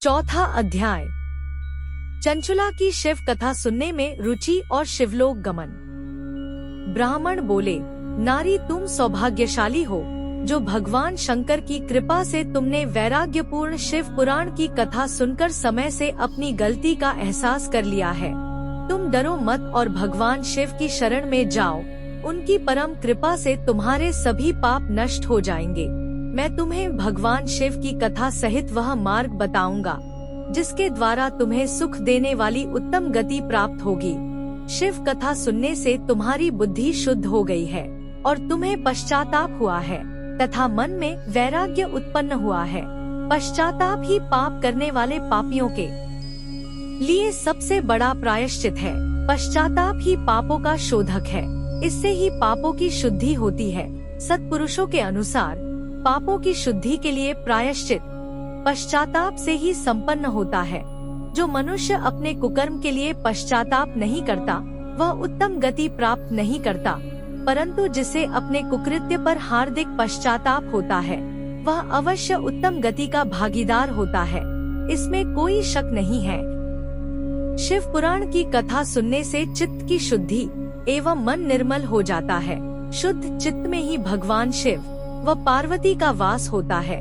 चौथा अध्याय। चंचुला की शिव कथा सुनने में रुचि और शिवलोक गमन। ब्राह्मण बोले, नारी तुम सौभाग्यशाली हो जो भगवान शंकर की कृपा से तुमने वैराग्यपूर्ण शिव पुराण की कथा सुनकर समय से अपनी गलती का एहसास कर लिया है। तुम डरो मत और भगवान शिव की शरण में जाओ, उनकी परम कृपा से तुम्हारे सभी पाप नष्ट हो जाएंगे। मैं तुम्हें भगवान शिव की कथा सहित वह मार्ग बताऊंगा जिसके द्वारा तुम्हें सुख देने वाली उत्तम गति प्राप्त होगी। शिव कथा सुनने से तुम्हारी बुद्धि शुद्ध हो गई है और तुम्हें पश्चाताप हुआ है तथा मन में वैराग्य उत्पन्न हुआ है। पश्चाताप ही पाप करने वाले पापियों के लिए सबसे बड़ा प्रायश्चित है। पश्चाताप ही पापों का शोधक है, इससे ही पापों की शुद्धि होती है। सत्पुरुषों के अनुसार पापों की शुद्धि के लिए प्रायश्चित पश्चाताप से ही संपन्न होता है। जो मनुष्य अपने कुकर्म के लिए पश्चाताप नहीं करता वह उत्तम गति प्राप्त नहीं करता, परंतु जिसे अपने कुकृत्य पर हार्दिक पश्चाताप होता है वह अवश्य उत्तम गति का भागीदार होता है, इसमें कोई शक नहीं है। शिव पुराण की कथा सुनने से चित्त की शुद्धि एवं मन निर्मल हो जाता है। शुद्ध चित्त में ही भगवान शिव व पार्वती का वास होता है।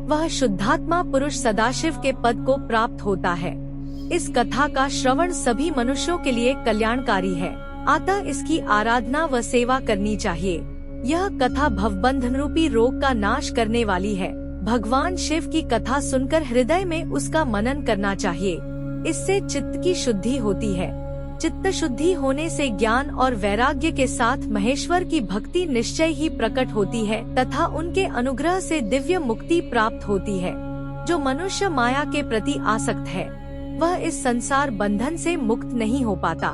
वह शुद्धात्मा पुरुष सदाशिव के पद को प्राप्त होता है। इस कथा का श्रवण सभी मनुष्यों के लिए कल्याणकारी है, अतः इसकी आराधना व सेवा करनी चाहिए। यह कथा भवबंधन रूपी रोग का नाश करने वाली है। भगवान शिव की कथा सुनकर हृदय में उसका मनन करना चाहिए, इससे चित्त की शुद्धि होती है। चित्त शुद्धि होने से ज्ञान और वैराग्य के साथ महेश्वर की भक्ति निश्चय ही प्रकट होती है तथा उनके अनुग्रह से दिव्य मुक्ति प्राप्त होती है। जो मनुष्य माया के प्रति आसक्त है वह इस संसार बंधन से मुक्त नहीं हो पाता।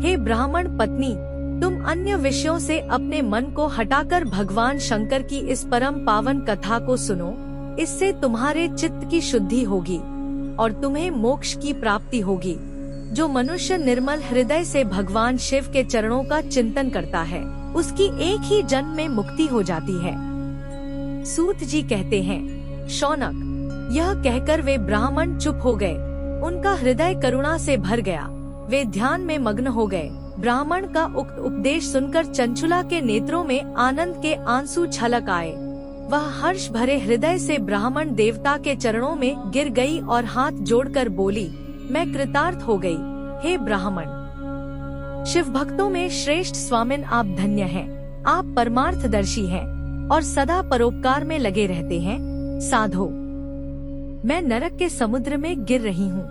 हे ब्राह्मण पत्नी, तुम अन्य विषयों से अपने मन को हटाकर भगवान शंकर की इस परम पावन कथा को सुनो। इससे तुम्हारे चित्त की शुद्धि होगी और तुम्हें मोक्ष की प्राप्ति होगी। जो मनुष्य निर्मल हृदय से भगवान शिव के चरणों का चिंतन करता है उसकी एक ही जन्म में मुक्ति हो जाती है। सूत जी कहते हैं, शौनक, यह कहकर वे ब्राह्मण चुप हो गए। उनका हृदय करुणा से भर गया, वे ध्यान में मग्न हो गए। ब्राह्मण का उक्त उपदेश सुनकर चंचुला के नेत्रों में आनंद के आंसू छलक आए। वह हर्ष भरे हृदय से ब्राह्मण देवता के चरणों में गिर गई और हाथ जोड़कर बोली, मैं कृतार्थ हो गई। हे ब्राह्मण, शिव भक्तों में श्रेष्ठ स्वामिन आप धन्य हैं। आप परमार्थदर्शी हैं और सदा परोपकार में लगे रहते हैं। साधो, मैं नरक के समुद्र में गिर रही हूँ,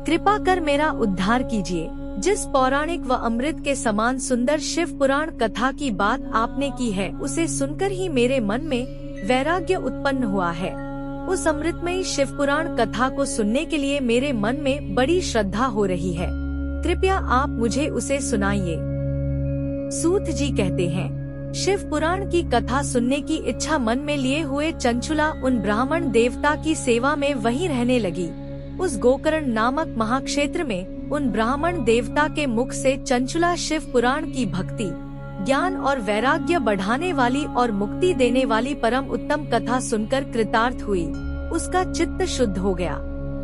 कृपा कर मेरा उद्धार कीजिए। जिस पौराणिक व अमृत के समान सुंदर शिव पुराण कथा की बात आपने की है उसे सुनकर ही मेरे मन में वैराग्य उत्पन्न हुआ है। उस अमृतमयी शिव पुराण कथा को सुनने के लिए मेरे मन में बड़ी श्रद्धा हो रही है। कृपया आप मुझे उसे सुनाइए। सूत जी कहते हैं, शिव पुराण की कथा सुनने की इच्छा मन में लिए हुए चंचुला उन ब्राह्मण देवता की सेवा में वहीं रहने लगी। उस गोकर्ण नामक महाक्षेत्र में उन ब्राह्मण देवता के मुख से चंचुला शिव पुराण की भक्ति, ज्ञान और वैराग्य बढ़ाने वाली और मुक्ति देने वाली परम उत्तम कथा सुनकर कृतार्थ हुई। उसका चित्त शुद्ध हो गया।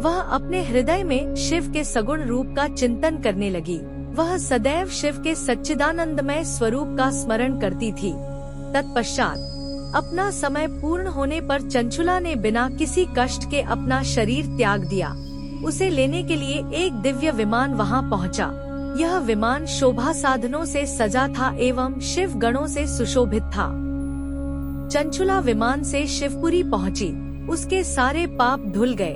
वह अपने हृदय में शिव के सगुण रूप का चिंतन करने लगी। वह सदैव शिव के सच्चिदानंदमय स्वरूप का स्मरण करती थी। तत्पश्चात अपना समय पूर्ण होने पर चंचुला ने बिना किसी कष्ट के अपना शरीर त्याग दिया। उसे लेने के लिए एक दिव्य विमान वहां पहुंचा। यह विमान शोभा साधनों से सजा था एवं शिव गणों से सुशोभित था। चंचुला विमान से शिवपुरी पहुंची। उसके सारे पाप धुल गए।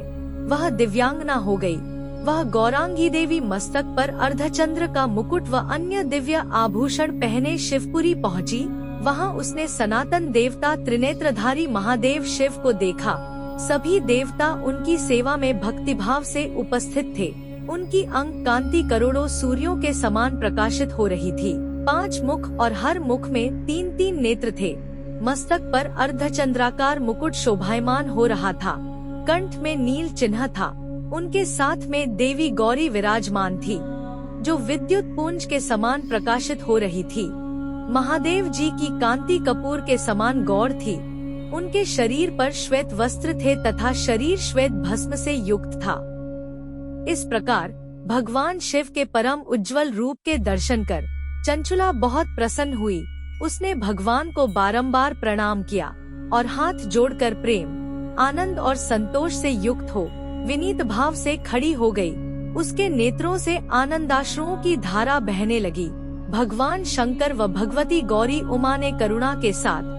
वह दिव्यांगना हो गई। वह गौरांगी देवी मस्तक पर अर्धचंद्र का मुकुट व अन्य दिव्य आभूषण पहने शिवपुरी पहुंची। वहां उसने सनातन देवता त्रिनेत्रधारी महादेव शिव को देखा। सभी देवता उनकी सेवा में भक्तिभाव से उपस्थित थे। उनकी अंग कांति करोड़ों सूर्यों के समान प्रकाशित हो रही थी। 5 मुख और हर मुख में 3-3 नेत्र थे। मस्तक पर अर्धचंद्राकार मुकुट शोभायमान हो रहा था। कंठ में नील चिन्ह था। उनके साथ में देवी गौरी विराजमान थी जो विद्युत पुंज के समान प्रकाशित हो रही थी। महादेव जी की कांति कपूर के समान गौर थी। उनके शरीर पर श्वेत वस्त्र थे तथा शरीर श्वेत भस्म से युक्त था। इस प्रकार भगवान शिव के परम उज्जवल रूप के दर्शन कर चंचुला बहुत प्रसन्न हुई। उसने भगवान को बारंबार प्रणाम किया और हाथ जोड़कर प्रेम, आनंद और संतोष से युक्त हो विनीत भाव से खड़ी हो गई। उसके नेत्रों से आनंदाश्रुओं की धारा बहने लगी। भगवान शंकर व भगवती गौरी उमा ने करुणा के साथ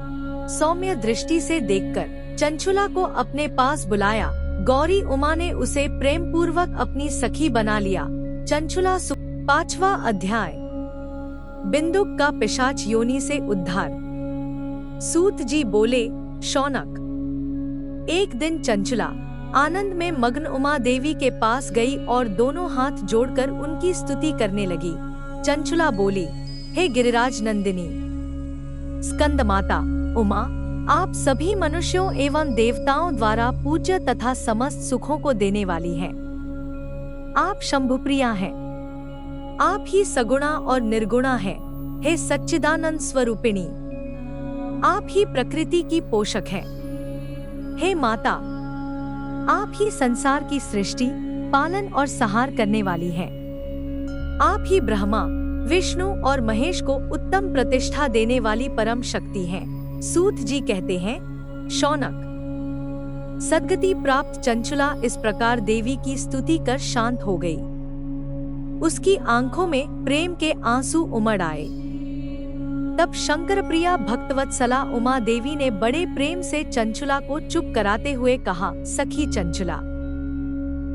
सौम्य दृष्टि से देखकर चंचुला को अपने पास बुलाया। गौरी उमा ने उसे प्रेम पूर्वक अपनी सखी बना लिया। चंचुला 5वां अध्याय। बिंदुक का पिशाच योनि से उद्धार। सूत जी बोले, शौनक, एक दिन चंचुला आनंद में मग्न उमा देवी के पास गई और दोनों हाथ जोड़कर उनकी स्तुति करने लगी। चंचुला बोली, हे गिरिराज नंदिनी, स्कंद माता उमा, आप सभी मनुष्यों एवं देवताओं द्वारा पूज्य तथा समस्त सुखों को देने वाली हैं। आप शंभुप्रिया हैं। आप ही सगुणा और निर्गुणा हैं। हे सच्चिदानंद स्वरूपिणी, आप ही प्रकृति की पोषक हैं। हे माता, आप ही संसार की सृष्टि, पालन और संहार करने वाली हैं। आप ही ब्रह्मा, विष्णु और महेश को उत्तम प्रतिष्ठा देने वाली परम शक्ति हैं। सूत जी कहते हैं, शौनक, सद्गति प्राप्त चंचुला इस प्रकार देवी की स्तुति कर शांत हो गई। उसकी आंखों में प्रेम के आंसू उमड़ आए। तब शंकर प्रिया भक्तवत्सला उमा देवी ने बड़े प्रेम से चंचुला को चुप कराते हुए कहा, सखी चंचुला,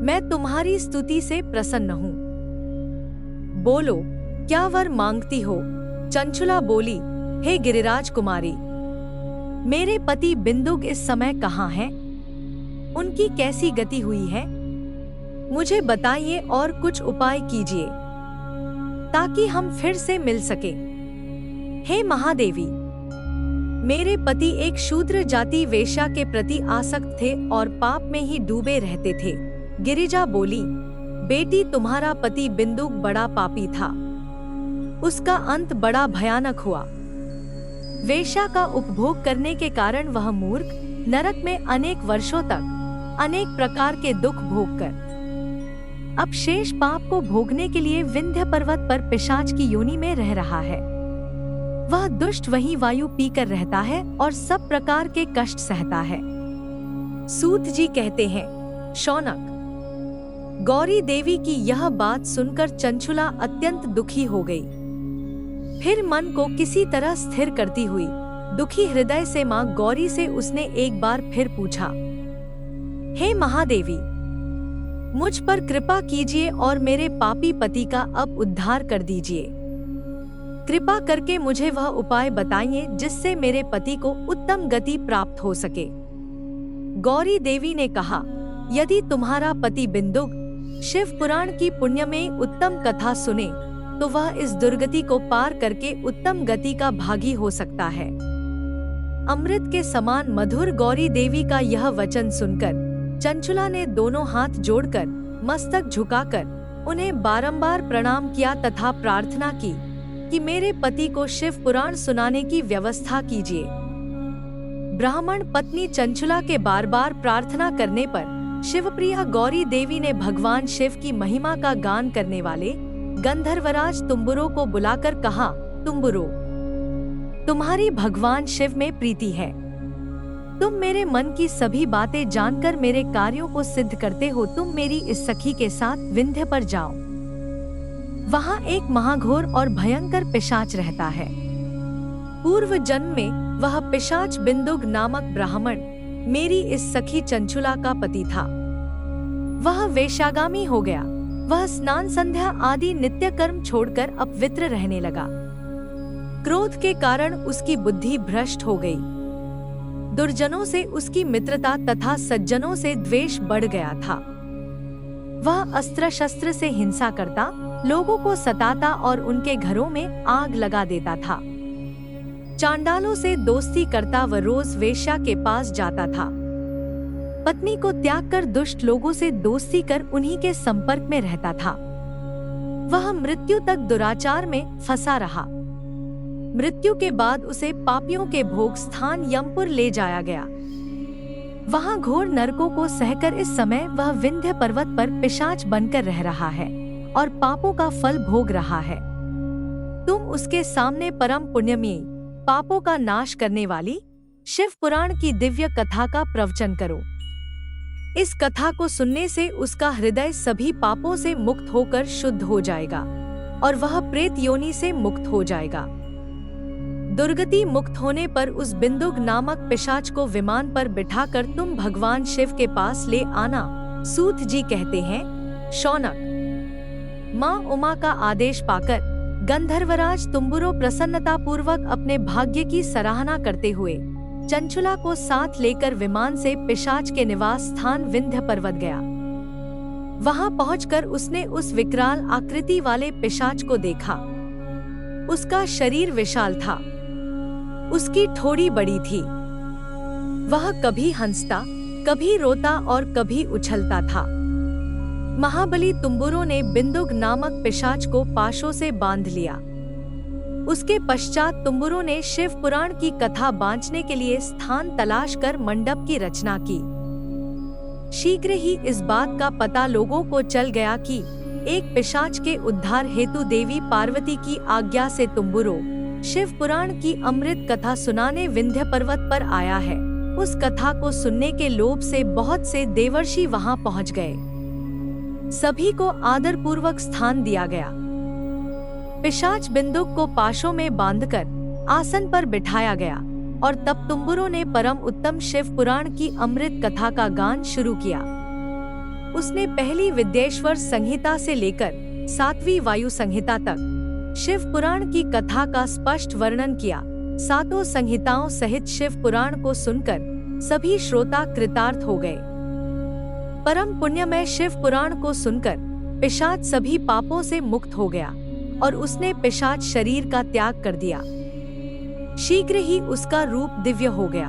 मैं तुम्हारी स्तुति से प्रसन्न हूँ। बोलो, क्या वर मांगती हो? चंचुला बोली, हे गिरिराज कुमारी, मेरे पति बिंदुक इस समय कहाँ हैं? उनकी कैसी गति हुई है? मुझे बताइए और कुछ उपाय कीजिए ताकि हम फिर से मिल सके। हे महादेवी, मेरे पति एक शूद्र जाति वेश्या के प्रति आसक्त थे और पाप में ही डूबे रहते थे। गिरिजा बोली, बेटी, तुम्हारा पति बिंदुक बड़ा पापी था। उसका अंत बड़ा भयानक हुआ। वेश्या का उपभोग करने के कारण वह मूर्ख नरक में अनेक वर्षों तक अनेक प्रकार के दुख भोग कर अब शेष पाप को भोगने के लिए विंध्य पर्वत पर पिशाच की योनि में रह रहा है। वह दुष्ट वहीं वायु पीकर रहता है और सब प्रकार के कष्ट सहता है। सूत जी कहते हैं, शौनक, गौरी देवी की यह बात सुनकर चंचुला अत्यंत दुखी हो गई। फिर मन को किसी तरह स्थिर करती हुई दुखी हृदय से मां गौरी से उसने एक बार फिर पूछा, हे महादेवी, मुझ पर कृपा कीजिए और मेरे पापी पति का अब उद्धार कर दीजिए। कृपा करके मुझे वह उपाय बताइए जिससे मेरे पति को उत्तम गति प्राप्त हो सके। गौरी देवी ने कहा, यदि तुम्हारा पति बिंदुक शिव पुराण की पुण्य में उत्तम कथा सुने तो वह इस दुर्गति को पार करके उत्तम गति का भागी हो सकता है। अमृत के समान मधुर गौरी देवी का यह वचन सुनकर चंचुला ने दोनों हाथ जोड़कर मस्तक झुकाकर उन्हें बारंबार प्रणाम किया तथा प्रार्थना की कि मेरे पति को शिव पुराण सुनाने की व्यवस्था कीजिए। ब्राह्मण पत्नी चंचुला के बार बार प्रार्थना करने पर शिवप्रिया गौरी देवी ने भगवान शिव की महिमा का गान करने वाले गंधर्वराज तुम्बुरो को बुलाकर कहा, तुम्बुरो, तुम्हारी भगवान शिव में प्रीति है। तुम मेरे मन की सभी बातें जानकर मेरे कार्यों को सिद्ध करते हो। तुम मेरी इस सखी के साथ विंध्य पर जाओ। वहाँ एक महाघोर और भयंकर पिशाच रहता है। पूर्व जन्म में वह पिशाच बिंदुक नामक ब्राह्मण मेरी इस सखी चंचुला का पति था। वह वेश्यागामी हो गया। वह स्नान संध्या आदि नित्य कर्म छोड़कर अपवित्र रहने लगा। क्रोध के कारण उसकी बुद्धि भ्रष्ट हो गई। दुर्जनों से उसकी मित्रता तथा सज्जनों से द्वेष बढ़ गया था। वह अस्त्र शस्त्र से हिंसा करता, लोगों को सताता और उनके घरों में आग लगा देता था। चांडालों से दोस्ती करता व रोज वेश्या के पास जाता था। पत्नी को त्याग कर दुष्ट लोगों से दोस्ती कर उन्हीं के संपर्क में रहता था। वह मृत्यु तक दुराचार में फंसा रहा। मृत्यु के बाद उसे पापियों के भोग स्थान यमपुर ले जाया गया। वहां घोर नरकों को सहकर इस समय वह विंध्य पर्वत पर पिशाच बनकर रह रहा है और पापों का फल भोग रहा है। तुम उसके सामने परम पुण्यमयी, पापों का नाश करने वाली शिव पुराण की दिव्य कथा का प्रवचन करो। इस कथा को सुनने से उसका हृदय सभी पापों से मुक्त होकर शुद्ध हो जाएगा और वह प्रेत योनि से मुक्त हो जाएगा। दुर्गति मुक्त होने पर उस बिंदुक नामक पिशाच को विमान पर बिठाकर तुम भगवान शिव के पास ले आना। सूत जी कहते हैं, शौनक, माँ उमा का आदेश पाकर गंधर्वराज तुम्बुरो प्रसन्नता पूर्वक अपने भाग्य की सराहना करते हुए चंचुला को साथ लेकर विमान से पिशाच के निवास स्थान विंध्य पर्वत गया। वहां पहुंचकर उसने उस विकराल आकृति वाले पिशाच को देखा। उसका शरीर विशाल था, उसकी ठोड़ी बड़ी थी। वह कभी हंसता, कभी रोता और कभी उछलता था। महाबली तुम्बुरो ने बिंदुक नामक पिशाच को पाशों से बांध लिया। उसके पश्चात तुम्बुरो ने शिव पुराण की कथा बांचने के लिए स्थान तलाश कर मंडप की रचना की। शीघ्र ही इस बात का पता लोगों को चल गया कि एक पिशाच के उद्धार हेतु देवी पार्वती की आज्ञा से तुम्बुरो शिव पुराण की अमृत कथा सुनाने विंध्य पर्वत पर आया है। उस कथा को सुनने के लोभ से बहुत से देवर्षि वहां पहुंच गए। सभी को आदर पूर्वक स्थान दिया गया। पिशाच बिंदुक को पाशों में बांधकर आसन पर बिठाया गया और तब तुम्बुरो ने परम उत्तम शिव पुराण की अमृत कथा का गान शुरू किया। उसने पहली विद्येश्वर संहिता से लेकर 7वीं वायु संहिता तक शिव पुराण की कथा का स्पष्ट वर्णन किया। 7 संहिताओं सहित शिव पुराण को सुनकर सभी श्रोता कृतार्थ हो गए। परम पुण्यमय शिव पुराण को सुनकर पिशाच सभी पापों से मुक्त हो गया और उसने पिशाच शरीर का त्याग कर दिया। शीघ्र ही उसका रूप दिव्य हो गया।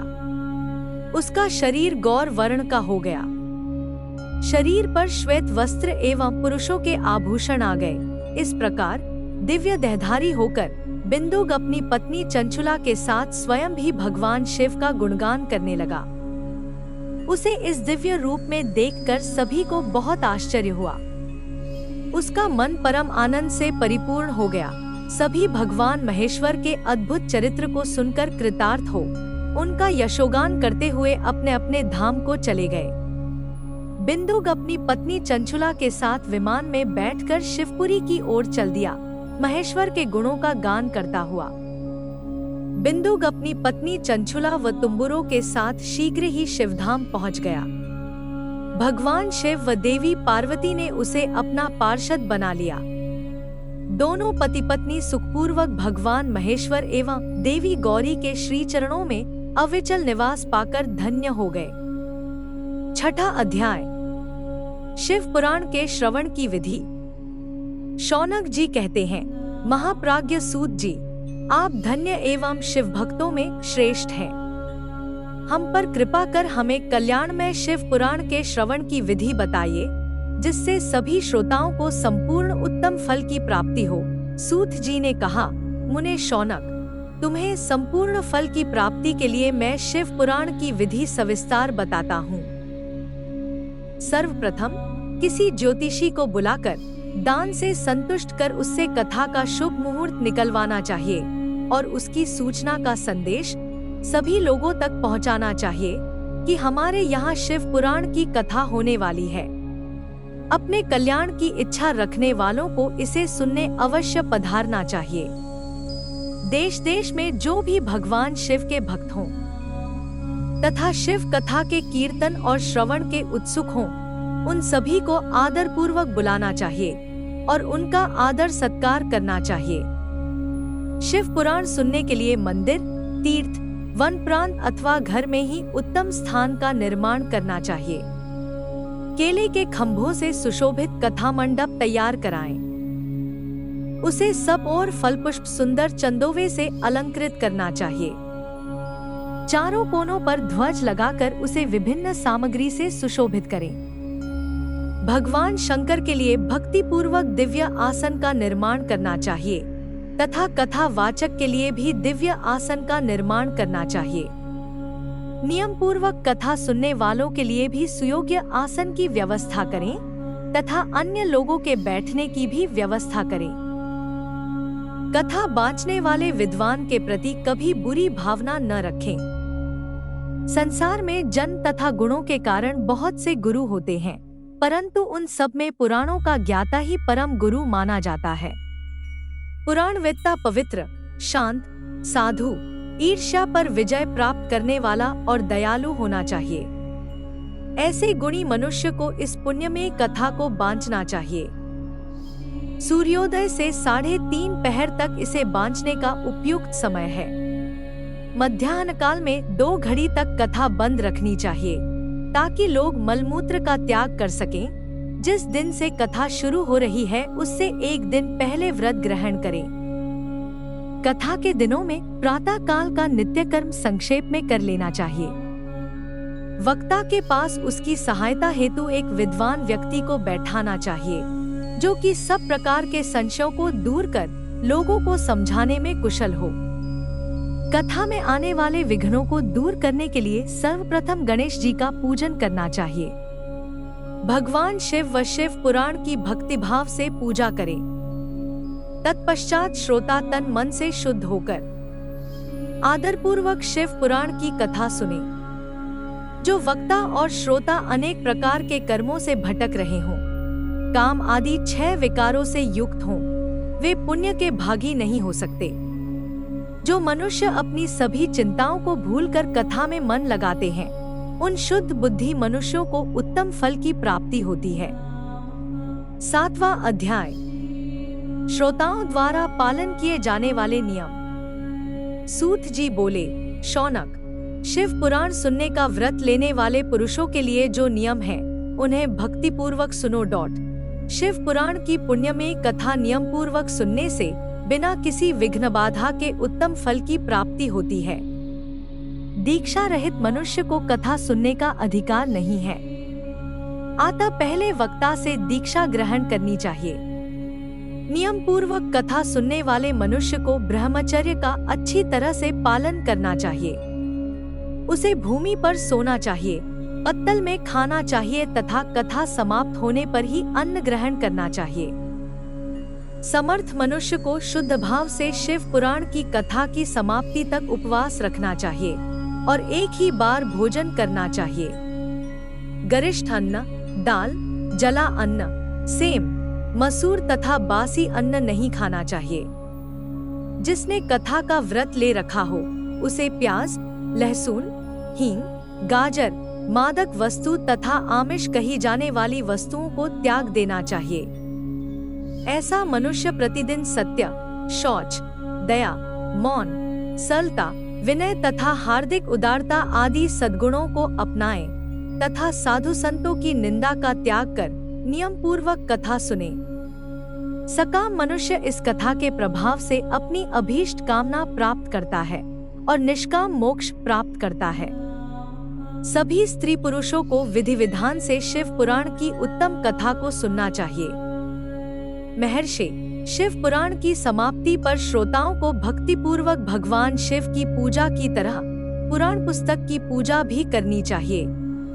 उसका शरीर गौर वर्ण का हो गया। शरीर पर श्वेत वस्त्र एवं पुरुषों के आभूषण आ गए। इस प्रकार दिव्य देहधारी होकर बिंदुक अपनी पत्नी चंचुला के साथ स्वयं भी भगवान शिव का गुणगान करने लगा। उसे इस दिव्य रूप में देखकर सभी को बहुत आश्चर्य हुआ। उसका मन परम आनंद से परिपूर्ण हो गया। सभी भगवान महेश्वर के अद्भुत चरित्र को सुनकर कृतार्थ हो उनका यशोगान करते हुए अपने अपने धाम को चले गए। बिंदुक अपनी पत्नी चंचुला के साथ विमान में बैठकर शिवपुरी की ओर चल दिया, महेश्वर के गुणों का गान करता हुआ। बिंदुक अपनी पत्नी चंचुला व तुम्बुरो के साथ शीघ्र ही शिवधाम पहुंच गया। भगवान शिव व देवी पार्वती ने उसे अपना पार्षद बना लिया। दोनों पति पत्नी सुखपूर्वक भगवान महेश्वर एवं देवी गौरी के श्री चरणों में अविचल निवास पाकर धन्य हो गए। 6ठा अध्याय, शिव पुराण के श्रवण की विधि। शौनक जी कहते हैं, महाप्राज्ञ सूत जी, आप धन्य एवं शिव भक्तों में श्रेष्ठ हैं। हम पर कृपा कर हमें कल्याणमय शिव पुराण के श्रवण की विधि बताइए, जिससे सभी श्रोताओं को संपूर्ण उत्तम फल की प्राप्ति हो। सूत जी ने कहा, मुने शौनक, तुम्हें संपूर्ण फल की प्राप्ति के लिए मैं शिव पुराण की विधि सविस्तार बताता हूँ। सर्वप्रथम किसी ज्योतिषी को बुलाकर दान से संतुष्ट कर उससे कथा का शुभ मुहूर्त निकलवाना चाहिए और उसकी सूचना का संदेश सभी लोगों तक पहुंचाना चाहिए कि हमारे यहाँ शिव पुराण की कथा होने वाली है। अपने कल्याण की इच्छा रखने वालों को इसे सुनने अवश्य पधारना चाहिए। देश देश में जो भी भगवान शिव के भक्त हों तथा शिव कथा के कीर्तन और श्रवण के उत्सुक हों, उन सभी को आदर पूर्वक बुलाना चाहिए और उनका आदर सत्कार करना चाहिए। शिव पुराण सुनने के लिए मंदिर, तीर्थ, वन प्रांत अथवा घर में ही उत्तम स्थान का निर्माण करना चाहिए। केले के खंभों से सुशोभित कथा मंडप तैयार कराएं। उसे सब और फल पुष्प सुंदर चंदोवे से अलंकृत करना चाहिए। चारों कोनों पर ध्वज लगाकर उसे विभिन्न सामग्री से सुशोभित करें। भगवान शंकर के लिए भक्ति पूर्वक दिव्य आसन का निर्माण करना चाहिए। तथा कथा वाचक के लिए भी दिव्य आसन का निर्माण करना चाहिए। नियम पूर्वक कथा सुनने वालों के लिए भी सुयोग्य आसन की व्यवस्था करें तथा अन्य लोगों के बैठने की भी व्यवस्था करें। कथा बाँचने वाले विद्वान के प्रति कभी बुरी भावना न रखें। संसार में जन्म तथा गुणों के कारण बहुत से गुरु होते हैं, परंतु उन सब में पुराणों का ज्ञाता ही परम गुरु माना जाता है। पुराणवेत्ता पवित्र, शांत, साधु, ईर्ष्या पर विजय प्राप्त करने वाला और दयालु होना चाहिए। ऐसे गुणी मनुष्य को इस पुण्यमयी कथा को बाँचना चाहिए। सूर्योदय से 3:30 पहर तक इसे बाँचने का उपयुक्त समय है। मध्याह्न काल में 2 घड़ी तक कथा बंद रखनी चाहिए ताकि लोग मलमूत्र का त्याग कर सकें। जिस दिन से कथा शुरू हो रही है उससे 1 दिन पहले व्रत ग्रहण करें। कथा के दिनों में प्रातः काल का नित्य कर्म संक्षेप में कर लेना चाहिए। वक्ता के पास उसकी सहायता हेतु एक विद्वान व्यक्ति को बैठाना चाहिए जो कि सब प्रकार के संशयों को दूर कर लोगों को समझाने में कुशल हो। कथा में आने वाले विघ्नों को दूर करने के लिए सर्वप्रथम गणेश जी का पूजन करना चाहिए। भगवान शिव व शिव पुराण की भक्तिभाव से पूजा करें। तत्पश्चात श्रोता तन मन से शुद्ध होकर आदरपूर्वक शिव पुराण की कथा सुने। जो वक्ता और श्रोता अनेक प्रकार के कर्मों से भटक रहे हों, काम आदि 6 विकारों से युक्त हों, वे पुण्य के भागी नहीं हो सकते। जो मनुष्य अपनी सभी चिंताओं को भूलकर कथा में मन लगाते हैं, उन शुद्ध बुद्धि मनुष्यों को उत्तम फल की प्राप्ति होती है। 7वां अध्याय, श्रोताओं द्वारा पालन किए जाने वाले नियम। सूत जी बोले, शौनक, शिव पुराण सुनने का व्रत लेने वाले पुरुषों के लिए जो नियम है उन्हें भक्ति पूर्वक सुनो। शिव पुराण की पुण्यमयी कथा नियम पूर्वक सुनने से बिना किसी विघ्न बाधा के उत्तम फल की प्राप्ति होती है। दीक्षा रहित मनुष्य को कथा सुनने का अधिकार नहीं है, अतः पहले वक्ता से दीक्षा ग्रहण करनी चाहिए। नियम पूर्वक कथा सुनने वाले मनुष्य को ब्रह्मचर्य का अच्छी तरह से पालन करना चाहिए। उसे भूमि पर सोना चाहिए, पत्तल में खाना चाहिए तथा कथा समाप्त होने पर ही अन्न ग्रहण करना चाहिए। समर्थ मनुष्य को शुद्ध भाव से शिव पुराण की कथा की समाप्ति तक उपवास रखना चाहिए और एक ही बार भोजन करना चाहिए। गरिष्ठ अन्न, दाल, जला अन्न, सेम, मसूर तथा बासी अन्न नहीं खाना चाहिए। जिसने कथा का व्रत ले रखा हो उसे प्याज, लहसुन, हींग, गाजर, मादक वस्तु तथा आमिष कही जाने वाली वस्तुओं को त्याग देना चाहिए। ऐसा मनुष्य प्रतिदिन सत्य, शौच, दया, मौन, सरलता, विनय तथा हार्दिक उदारता आदि सद्गुणों को अपनाए तथा साधु संतों की निंदा का त्याग कर नियम पूर्वक कथा सुने। सकाम मनुष्य इस कथा के प्रभाव से अपनी अभीष्ट कामना प्राप्त करता है और निष्काम मोक्ष प्राप्त करता है। सभी स्त्री पुरुषों को विधि विधान से शिव पुराण की उत्तम कथा को सुनना चाहिए। महर्षि, शिव पुराण की समाप्ति पर श्रोताओं को भक्ति पूर्वक भगवान शिव की पूजा की तरह पुराण पुस्तक की पूजा भी करनी चाहिए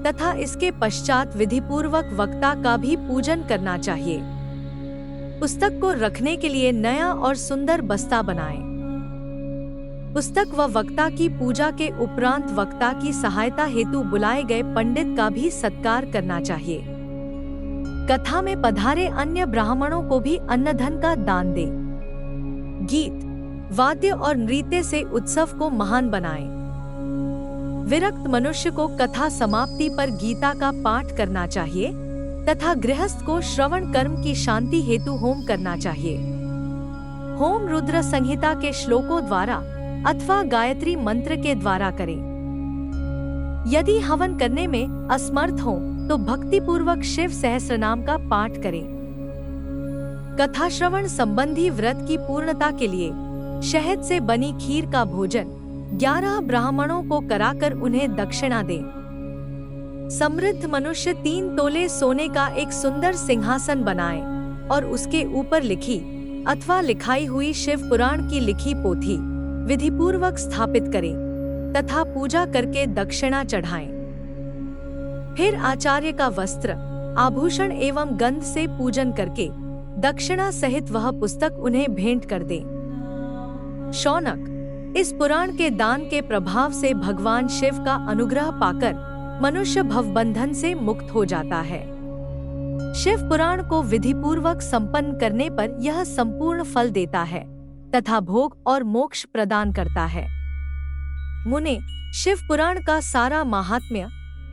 तथा इसके पश्चात विधि पूर्वक वक्ता का भी पूजन करना चाहिए। पुस्तक को रखने के लिए नया और सुंदर बस्ता बनाएं। पुस्तक व वक्ता की पूजा के उपरांत वक्ता की सहायता हेतु बुलाए गए पंडित का भी सत्कार करना चाहिए। कथा में पधारे अन्य ब्राह्मणों को भी अन्नधन का दान दे। गीत, वाद्य और नृत्य से उत्सव को महान बनाएं। विरक्त मनुष्य को कथा समाप्ति पर गीता का पाठ करना चाहिए तथा गृहस्थ को श्रवण कर्म की शांति हेतु होम करना चाहिए। होम रुद्र संहिता के श्लोकों द्वारा अथवा गायत्री मंत्र के द्वारा करें। यदि हवन करने में असमर्थ हो तो भक्ति पूर्वक शिव सहस्रनाम का पाठ करें। कथा श्रवण संबंधी व्रत की पूर्णता के लिए शहद से बनी खीर का भोजन 11 ब्राह्मणों को कराकर उन्हें दक्षिणा दें। समृद्ध मनुष्य 3 तोले सोने का एक सुंदर सिंहासन बनाए और उसके ऊपर लिखी अथवा लिखाई हुई शिव पुराण की लिखी पोथी विधिपूर्वक स्थापित करें तथा पूजा करके दक्षिणा चढ़ाएं। फिर आचार्य का वस्त्र, आभूषण एवं गंध से पूजन करके दक्षिणा सहित वह पुस्तक उन्हें भेंट कर दें। शौनक, इस पुराण के दान के प्रभाव से भगवान शिव का अनुग्रह पाकर मनुष्य भवबंधन से मुक्त हो जाता है। शिव पुराण को विधिपूर्वक संपन्न करने पर यह संपूर्ण फल देता है तथा भोग और मोक्ष प्रदान करता है। मुने, शिव पुराण का सारा महात्म्य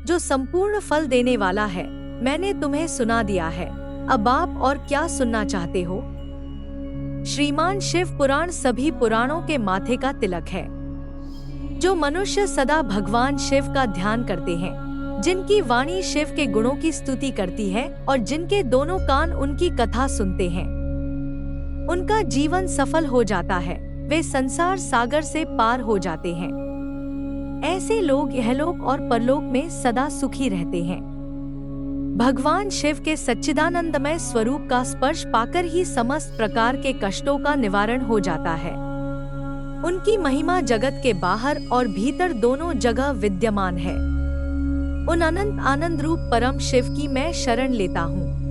जो संपूर्ण फल देने वाला है मैंने तुम्हें सुना दिया है। अब आप और क्या सुनना चाहते हो? श्रीमान शिव पुराण सभी पुराणों के माथे का तिलक है। जो मनुष्य सदा भगवान शिव का ध्यान करते हैं, जिनकी वाणी शिव के गुणों की स्तुति करती है और जिनके दोनों कान उनकी कथा सुनते हैं, उनका जीवन सफल हो जाता है। वे संसार सागर से पार हो जाते हैं। ऐसे लोग यहलोक और परलोक में सदा सुखी रहते हैं। भगवान शिव के सच्चिदानंदमय स्वरूप का स्पर्श पाकर ही समस्त प्रकार के कष्टों का निवारण हो जाता है। उनकी महिमा जगत के बाहर और भीतर दोनों जगह विद्यमान है। उन अनंत आनंद रूप परम शिव की मैं शरण लेता हूँ।